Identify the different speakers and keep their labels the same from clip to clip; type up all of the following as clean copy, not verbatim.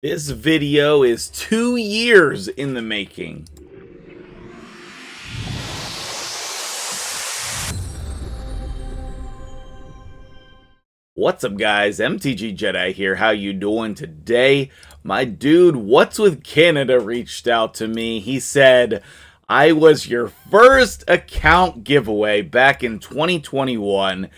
Speaker 1: This video is 2 years in the making. What's up, guys? MtgJedi here. How you doing today? My dude, What's with Canada reached out to me. He said, I was your first account giveaway back in 2021,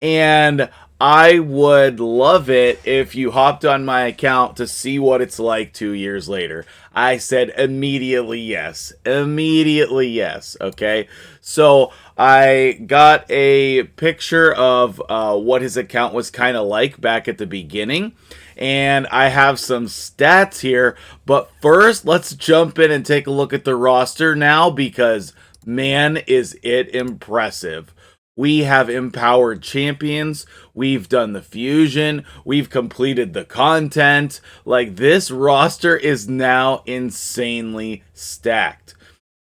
Speaker 1: and I would love it if you hopped on my account to see what it's like 2 years later. I said immediately yes. Immediately yes, okay? So I got a picture of what his account was kind of like back at the beginning, and I have some stats here. But first, let's jump in and take a look at the roster now, because man, is it impressive. We have empowered champions, we've done the fusion, we've completed the content. Like, this roster is now insanely stacked.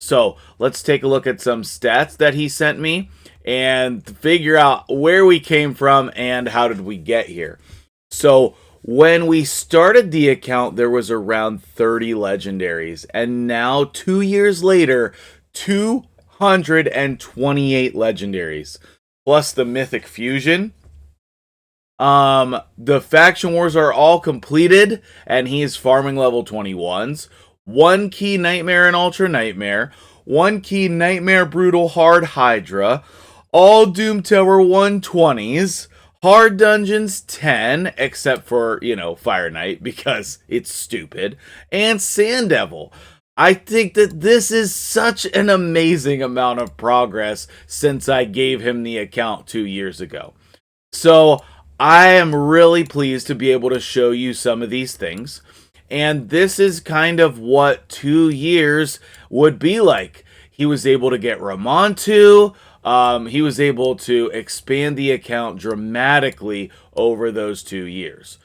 Speaker 1: So let's take a look at some stats that he sent me and figure out where we came from and how did we get here. So when we started the account, there was around 30 legendaries, and now 2 years later, 228 legendaries, plus the mythic fusion. The faction wars are all completed, and he is farming level 21s. 1 key nightmare and ultra nightmare, 1 key nightmare brutal hard hydra, all doom tower 120s, hard dungeons 10, except for, Fire Knight, because it's stupid, and Sand Devil. I think that this is such an amazing amount of progress since I gave him the account 2 years ago. So I am really pleased to be able to show you some of these things. And this is kind of what 2 years would be like. He was able to get Ramontu. He was able to expand the account dramatically over those 2 years.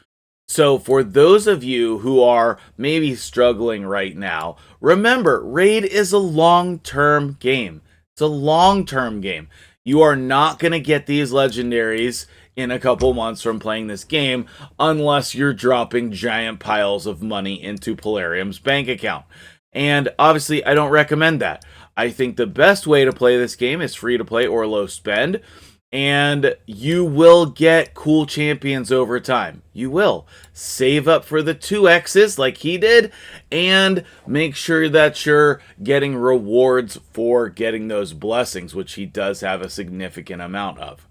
Speaker 1: So for those of you who are maybe struggling right now, remember, Raid is a long-term game. It's a long-term game. You are not going to get these legendaries in a couple months from playing this game unless you're dropping giant piles of money into Polarium's bank account. And obviously, I don't recommend that. I think the best way to play this game is free to play or low spend. And you will get cool champions over time. You will. Save up for the 2X's like he did, and make sure that you're getting rewards for getting those blessings, which he does have a significant amount of.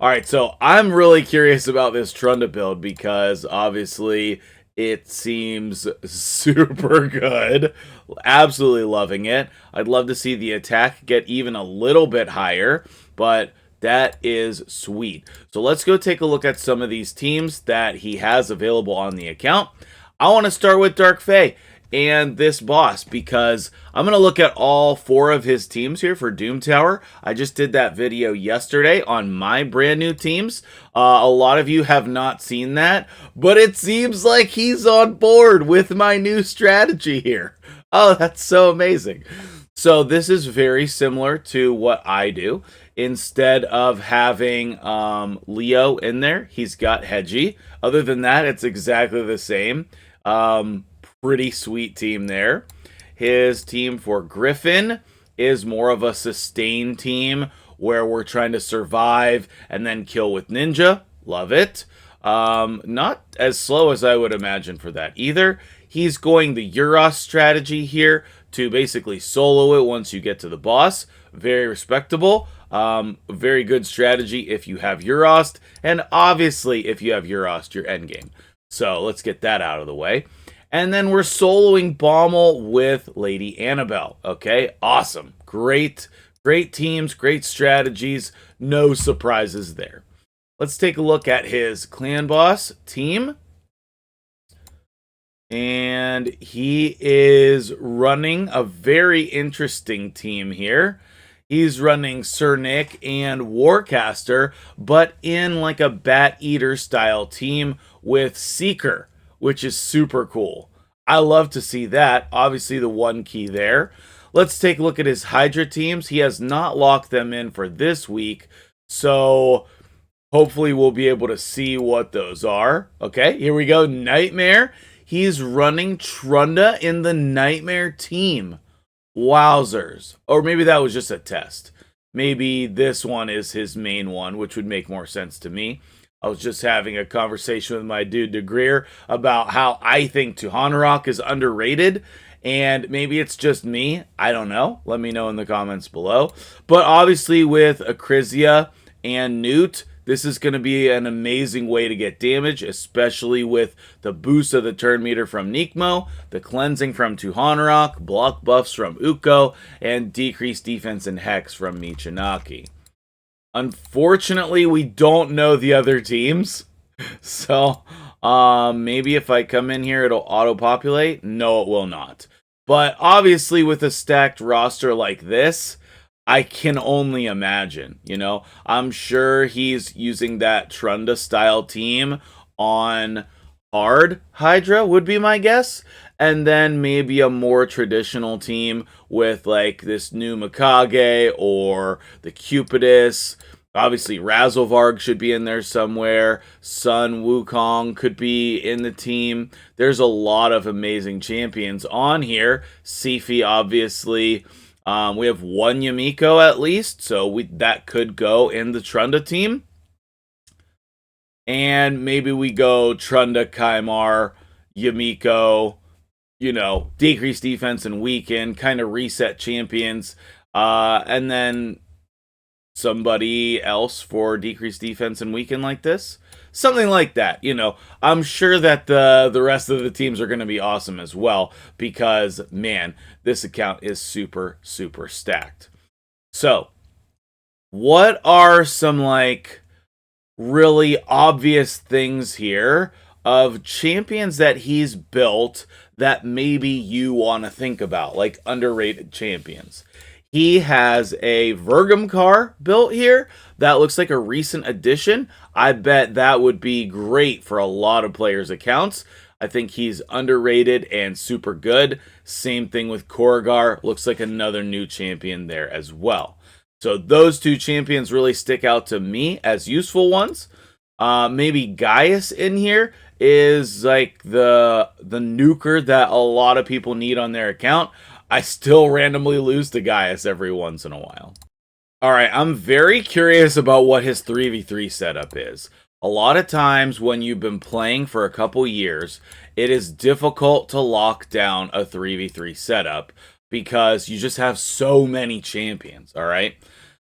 Speaker 1: Alright, so I'm really curious about this Trunda build, because obviously it seems super good. Absolutely loving it. I'd love to see the attack get even a little bit higher, but that is sweet. So let's go take a look at some of these teams that he has available on the account. I want to start with Dark Fae and this boss, because I'm going to look at all 4 of his teams here for Doom Tower. I just did that video yesterday on my brand new teams. A lot of you have not seen that, but it seems like he's on board with my new strategy here. Oh, that's so amazing. So this is very similar to what I do. Instead of having Leo in there, he's got Hedgie. Other than that, it's exactly the same. Pretty sweet team there. His team for Griffin is more of a sustain team where we're trying to survive and then kill with Ninja. Love it. Not as slow as I would imagine for that either. He's going the Euros strategy here to basically solo it once you get to the boss. Very respectable. Very good strategy if you have Euros, and obviously if you have Euros, your endgame. So let's get that out of the way. And then we're soloing Baumel with Lady Annabelle. Okay, awesome. Great teams, great strategies. No surprises there. Let's take a look at his clan boss team. And he is running a very interesting team here. He's running Sir Nick and Warcaster, but in like a Bat Eater style team with Seeker, which is super cool. I love to see that. Obviously the 1 key there. Let's take a look at his Hydra teams. He has not locked them in for this week, so hopefully we'll be able to see what those are. Okay, here we go. Nightmare. He's running Trunda in the Nightmare team. Wowzers. Or maybe that was just a test. Maybe this one is his main one, which would make more sense to me. I was just having a conversation with my dude DeGreer about how I think Tuhanarok is underrated, and maybe it's just me. I don't know. Let me know in the comments below. But obviously with Acrizia and Newt, this is going to be an amazing way to get damage, especially with the boost of the turn meter from Nikmo, the cleansing from Tuhanarok, block buffs from Uko, and decreased defense and Hex from Michinaki. Unfortunately, we don't know the other teams, so maybe if I come in here, it'll auto-populate. No, it will not. But obviously, with a stacked roster like this, I can only imagine, you know. I'm sure he's using that Trunda-style team on hard Hydra, would be my guess. And then maybe a more traditional team with, like, this new Mikage or the Cupidus. Obviously, Razzlevarg should be in there somewhere. Sun Wukong could be in the team. There's a lot of amazing champions on here. Sifi, obviously. We have one Yumiko at least, so that could go in the Trunda team. And maybe we go Trunda, Kaimar, Yumiko, you know, decrease defense and weaken, kind of reset champions. And then somebody else for decreased defense and weaken like this. Something like that, you know. I'm sure that the rest of the teams are going to be awesome as well because, man, this account is super, super stacked. So, what are some, like, really obvious things here of champions that he's built that maybe you want to think about, like underrated champions? He has a Vergamcar built here. That looks like a recent addition. I bet that would be great for a lot of players' accounts. I think he's underrated and super good. Same thing with Korrigar. Looks like another new champion there as well. So those two champions really stick out to me as useful ones. Maybe Gaius in here is like the nuker that a lot of people need on their account. I still randomly lose to Gaius every once in a while. Alright, I'm very curious about what his 3v3 setup is. A lot of times when you've been playing for a couple years, it is difficult to lock down a 3v3 setup because you just have so many champions, alright?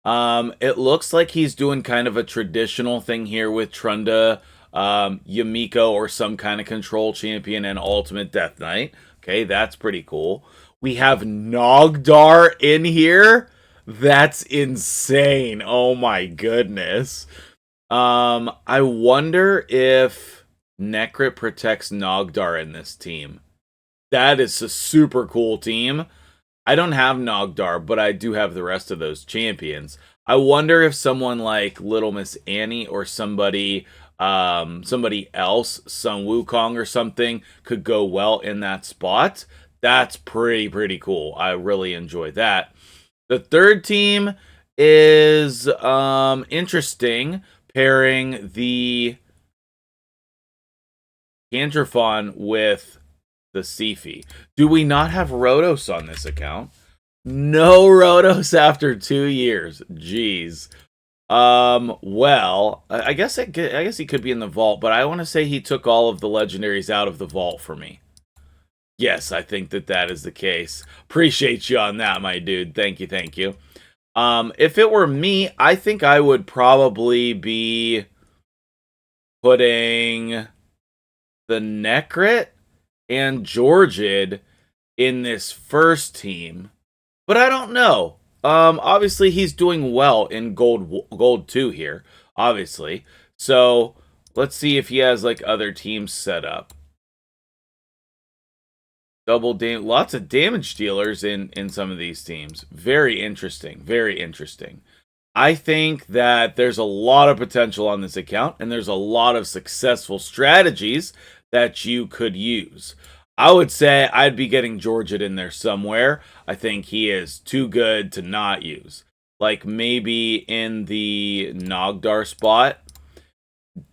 Speaker 1: It looks like he's doing kind of a traditional thing here with Trunda, Yumiko, or some kind of control champion and Ultimate Death Knight. Okay, that's pretty cool. We have Nogdar in here. That's insane. Oh my goodness. I wonder if Necrit protects Nogdar in this team. That is a super cool team. I don't have Nogdar, but I do have the rest of those champions. I wonder if someone like Little Miss Annie or somebody else, Sun Wukong or something, could go well in that spot. That's pretty cool. I really enjoy that. The third team is interesting, pairing the Cantrifon with the Sifi. Do we not have Rotos on this account? No Rotos after 2 years. Jeez. Well, I guess he could be in the vault, but I want to say he took all of the legendaries out of the vault for me. Yes, I think that is the case. Appreciate you on that, my dude. Thank you, thank you. If it were me, I think I would probably be putting the Necrit and Georgid in this first team. But I don't know. Obviously, he's doing well in Gold 2 here, obviously. So, let's see if he has, like, other teams set up. Lots of damage dealers in some of these teams. Very interesting. Very interesting. I think that there's a lot of potential on this account, and there's a lot of successful strategies that you could use. I would say I'd be getting Georgid in there somewhere. I think he is too good to not use. Like maybe in the Nogdar spot,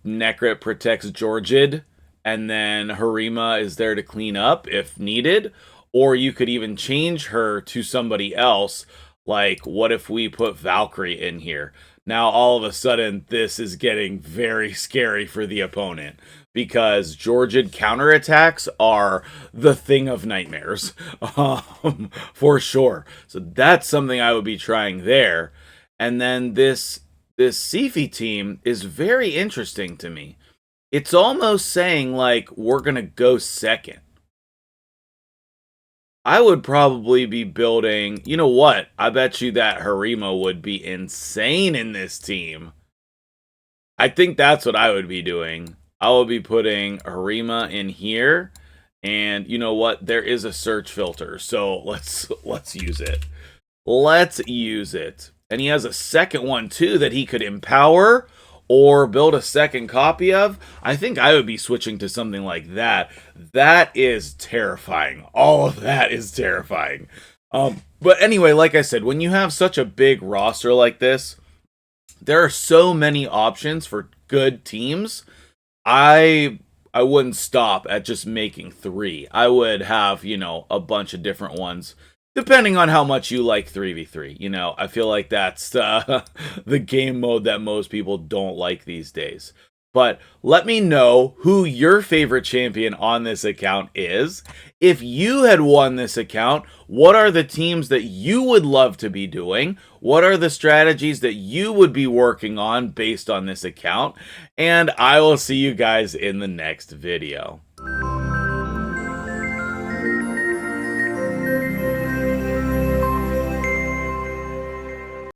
Speaker 1: Necrit protects Georgid, and then Harima is there to clean up if needed. Or you could even change her to somebody else. Like, what if we put Valkyrie in here? Now, all of a sudden, this is getting very scary for the opponent because Georgian counterattacks are the thing of nightmares, for sure. So that's something I would be trying there. And then this Sifi team is very interesting to me. It's almost saying, like, we're going to go second. I would probably be building, you know what? I bet you that Harima would be insane in this team. I think that's what I would be doing. I would be putting Harima in here. And you know what? There is a search filter. So let's use it. Let's use it. And he has a second one too that he could empower or build a second copy of. I think I would be switching to something like that. That is terrifying. All of that is terrifying. But anyway, like I said, when you have such a big roster like this, there are so many options for good teams. I wouldn't stop at just making 3. I would have, you know, a bunch of different ones depending on how much you like 3v3. You know, I feel like that's the game mode that most people don't like these days. But let me know who your favorite champion on this account is. If you had won this account, what are the teams that you would love to be doing? What are the strategies that you would be working on based on this account? And I will see you guys in the next video.